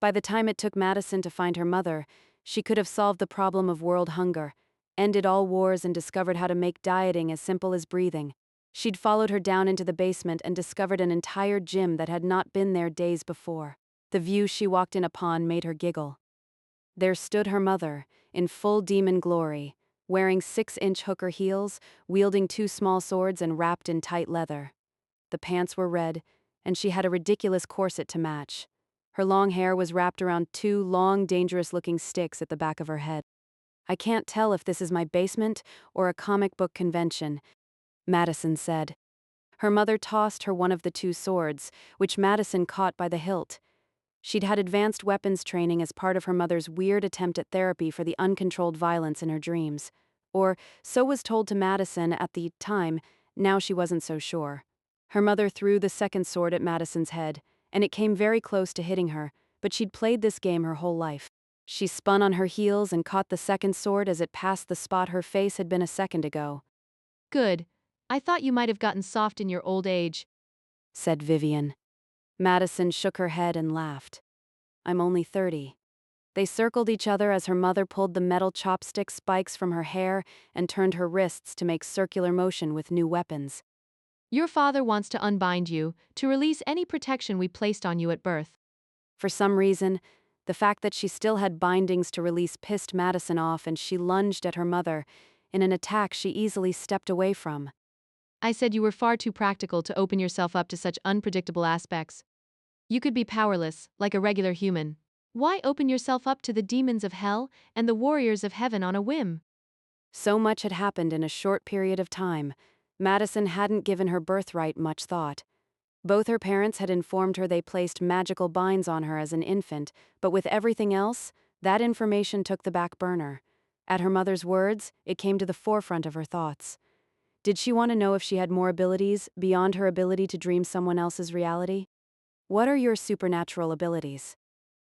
By the time it took Madison to find her mother, she could have solved the problem of world hunger, ended all wars, and discovered how to make dieting as simple as breathing. She'd followed her down into the basement and discovered an entire gym that had not been there days before. The view she walked in upon made her giggle. There stood her mother, in full demon glory, wearing 6-inch hooker heels, wielding 2 small swords and wrapped in tight leather. The pants were red, and she had a ridiculous corset to match. Her long hair was wrapped around 2 long, dangerous-looking sticks at the back of her head. "I can't tell if this is my basement or a comic book convention," Madison said. Her mother tossed her one of the 2 swords, which Madison caught by the hilt. She'd had advanced weapons training as part of her mother's weird attempt at therapy for the uncontrolled violence in her dreams. Or, so was told to Madison at the time, now she wasn't so sure. Her mother threw the second sword at Madison's head, and it came very close to hitting her, but she'd played this game her whole life. She spun on her heels and caught the second sword as it passed the spot her face had been a second ago. "Good. I thought you might have gotten soft in your old age," said Vivian. Madison shook her head and laughed. "I'm only 30. They circled each other as her mother pulled the metal chopstick spikes from her hair and turned her wrists to make circular motion with new weapons. "Your father wants to unbind you, to release any protection we placed on you at birth." For some reason, the fact that she still had bindings to release pissed Madison off, and she lunged at her mother in an attack she easily stepped away from. "I said you were far too practical to open yourself up to such unpredictable aspects. You could be powerless, like a regular human. Why open yourself up to the demons of hell and the warriors of heaven on a whim?" So much had happened in a short period of time. Madison hadn't given her birthright much thought. Both her parents had informed her they placed magical binds on her as an infant, but with everything else, that information took the back burner. At her mother's words, it came to the forefront of her thoughts. Did she want to know if she had more abilities beyond her ability to dream someone else's reality? "What are your supernatural abilities?"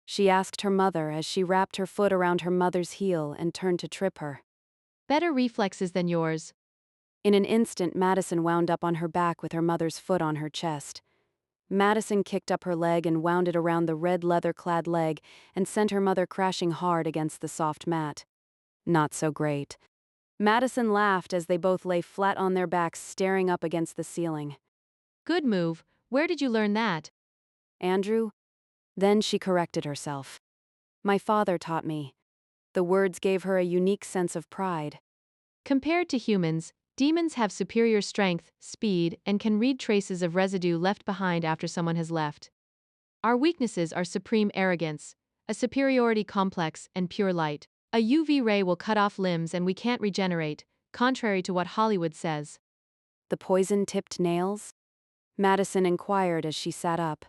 she asked her mother as she wrapped her foot around her mother's heel and turned to trip her. "Better reflexes than yours." In an instant, Madison wound up on her back with her mother's foot on her chest. Madison kicked up her leg and wound it around the red leather-clad leg and sent her mother crashing hard against the soft mat. Not so great. Madison laughed as they both lay flat on their backs staring up against the ceiling. "Good move. Where did you learn that?" "Andrew?" Then she corrected herself. "My father taught me." The words gave her a unique sense of pride. Compared to humans, demons have superior strength, speed, and can read traces of residue left behind after someone has left. Our weaknesses are supreme arrogance, a superiority complex, and pure light. A UV ray will cut off limbs and we can't regenerate, contrary to what Hollywood says. "The poison-tipped nails?" Madison inquired as she sat up.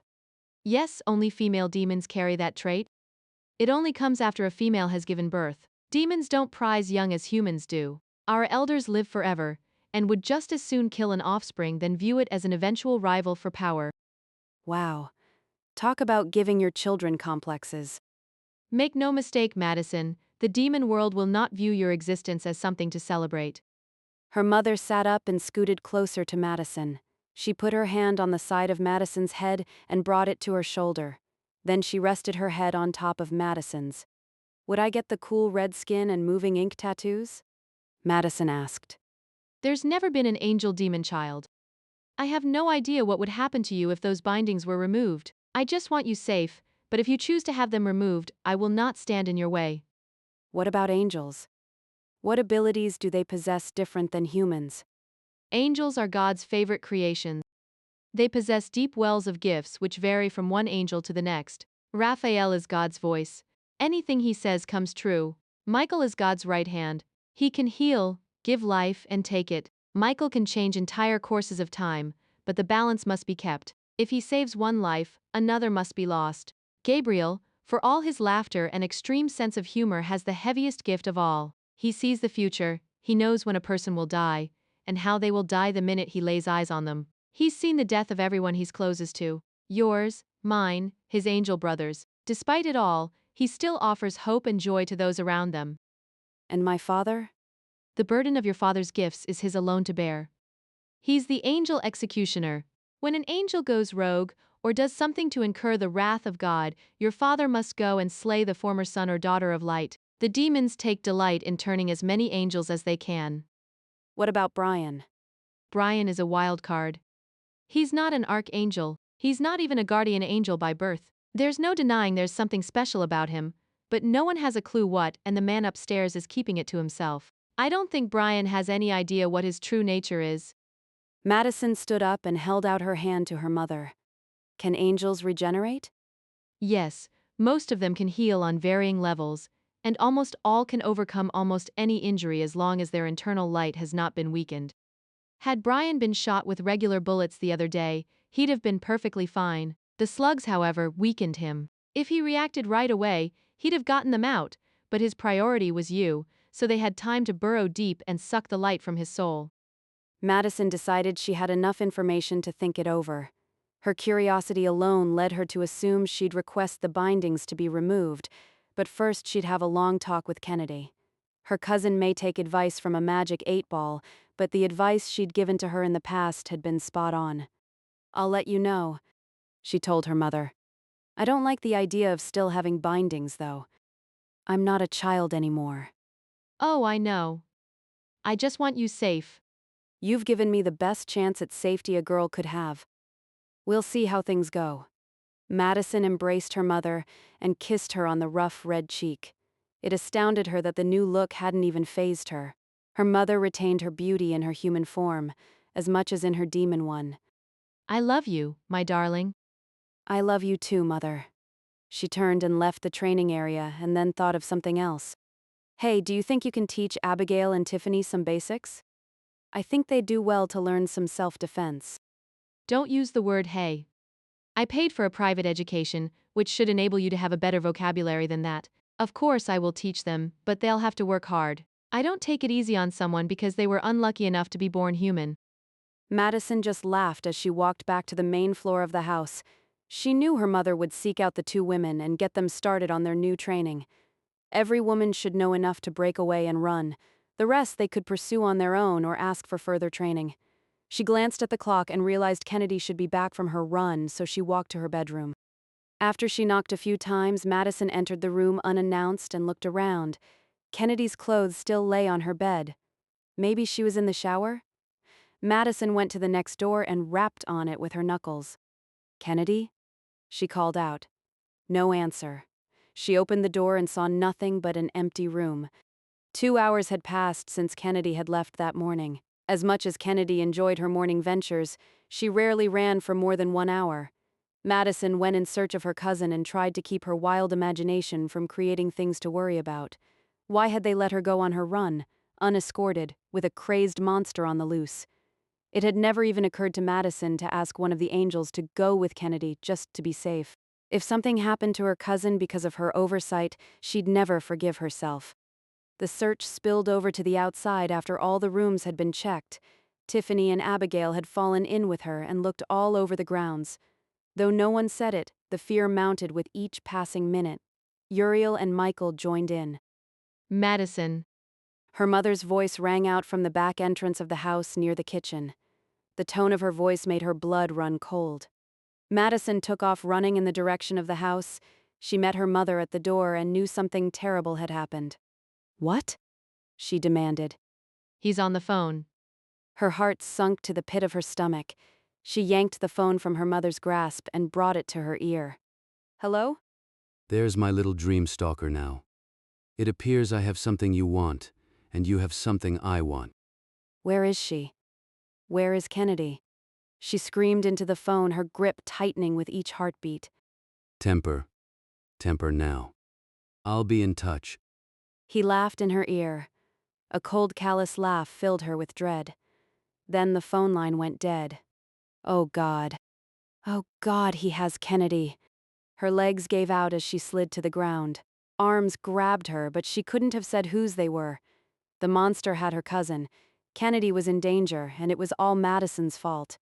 Yes, only female demons carry that trait. It only comes after a female has given birth. Demons don't prize young as humans do. Our elders live forever, and would just as soon kill an offspring than view it as an eventual rival for power. Wow. Talk about giving your children complexes. Make no mistake, Madison, the demon world will not view your existence as something to celebrate. Her mother sat up and scooted closer to Madison. She put her hand on the side of Madison's head and brought it to her shoulder. Then she rested her head on top of Madison's. "Would I get the cool red skin and moving ink tattoos?" Madison asked. There's never been an angel demon child. I have no idea what would happen to you if those bindings were removed. I just want you safe, but if you choose to have them removed, I will not stand in your way. "What about angels? What abilities do they possess different than humans?" Angels are God's favorite creations. They possess deep wells of gifts which vary from one angel to the next. Raphael is God's voice. Anything he says comes true. Michael is God's right hand. He can heal, give life, and take it. Michael can change entire courses of time, but the balance must be kept. If he saves one life, another must be lost. Gabriel, for all his laughter and extreme sense of humor, has the heaviest gift of all. He sees the future, he knows when a person will die, and how they will die the minute he lays eyes on them. He's seen the death of everyone he's closest to. Yours, mine, his angel brothers. Despite it all, he still offers hope and joy to those around them. "And my father?" The burden of your father's gifts is his alone to bear. He's the angel executioner. When an angel goes rogue, or does something to incur the wrath of God, your father must go and slay the former son or daughter of light. The demons take delight in turning as many angels as they can. What about Brian? Brian is a wild card. He's not an archangel, he's not even a guardian angel by birth. There's no denying there's something special about him, but no one has a clue what, and the man upstairs is keeping it to himself. I don't think Brian has any idea what his true nature is. Madison stood up and held out her hand to her mother. Can angels regenerate? Yes, most of them can heal on varying levels, and almost all can overcome almost any injury as long as their internal light has not been weakened. Had Brian been shot with regular bullets the other day, he'd have been perfectly fine. The slugs, however, weakened him. If he reacted right away, he'd have gotten them out, but his priority was you, so they had time to burrow deep and suck the light from his soul. Madison decided she had enough information to think it over. Her curiosity alone led her to assume she'd request the bindings to be removed, but first she'd have a long talk with Kennedy. Her cousin may take advice from a magic 8-ball, but the advice she'd given to her in the past had been spot on. "I'll let you know," she told her mother. "I don't like the idea of still having bindings, though. I'm not a child anymore. Oh, I know. I just want you safe. You've given me the best chance at safety a girl could have. We'll see how things go." Madison embraced her mother and kissed her on the rough red cheek. It astounded her that the new look hadn't even fazed her. Her mother retained her beauty in her human form, as much as in her demon one. I love you, my darling. "I love you too, Mother." She turned and left the training area and then thought of something else. "Hey, do you think you can teach Abigail and Tiffany some basics? I think they'd do well to learn some self-defense." Don't use the word hey. I paid for a private education, which should enable you to have a better vocabulary than that. Of course I will teach them, but they'll have to work hard. I don't take it easy on someone because they were unlucky enough to be born human. Madison just laughed as she walked back to the main floor of the house. She knew her mother would seek out the two women and get them started on their new training. Every woman should know enough to break away and run. The rest they could pursue on their own or ask for further training. She glanced at the clock and realized Kennedy should be back from her run, so she walked to her bedroom. After she knocked a few times, Madison entered the room unannounced and looked around. Kennedy's clothes still lay on her bed. Maybe she was in the shower? Madison went to the next door and rapped on it with her knuckles. "Kennedy?" she called out. No answer. She opened the door and saw nothing but an empty room. 2 hours had passed since Kennedy had left that morning. As much as Kennedy enjoyed her morning ventures, she rarely ran for more than 1 hour. Madison went in search of her cousin and tried to keep her wild imagination from creating things to worry about. Why had they let her go on her run, unescorted, with a crazed monster on the loose? It had never even occurred to Madison to ask one of the angels to go with Kennedy just to be safe. If something happened to her cousin because of her oversight, she'd never forgive herself. The search spilled over to the outside after all the rooms had been checked. Tiffany and Abigail had fallen in with her and looked all over the grounds. Though no one said it, the fear mounted with each passing minute. Uriel and Michael joined in. Madison. Her mother's voice rang out from the back entrance of the house near the kitchen. The tone of her voice made her blood run cold. Madison took off running in the direction of the house. She met her mother at the door and knew something terrible had happened. "What?" she demanded. He's on the phone. Her heart sunk to the pit of her stomach. She yanked the phone from her mother's grasp and brought it to her ear. "Hello?" There's my little dream stalker now. It appears I have something you want, and you have something I want. "Where is she? Where is Kennedy?" She screamed into the phone, her grip tightening with each heartbeat. Temper. Temper now. I'll be in touch. He laughed in her ear. A cold, callous laugh filled her with dread. Then the phone line went dead. Oh God. Oh God, he has Kennedy. Her legs gave out as she slid to the ground. Arms grabbed her, but she couldn't have said whose they were. The monster had her cousin. Kennedy was in danger, and it was all Madison's fault.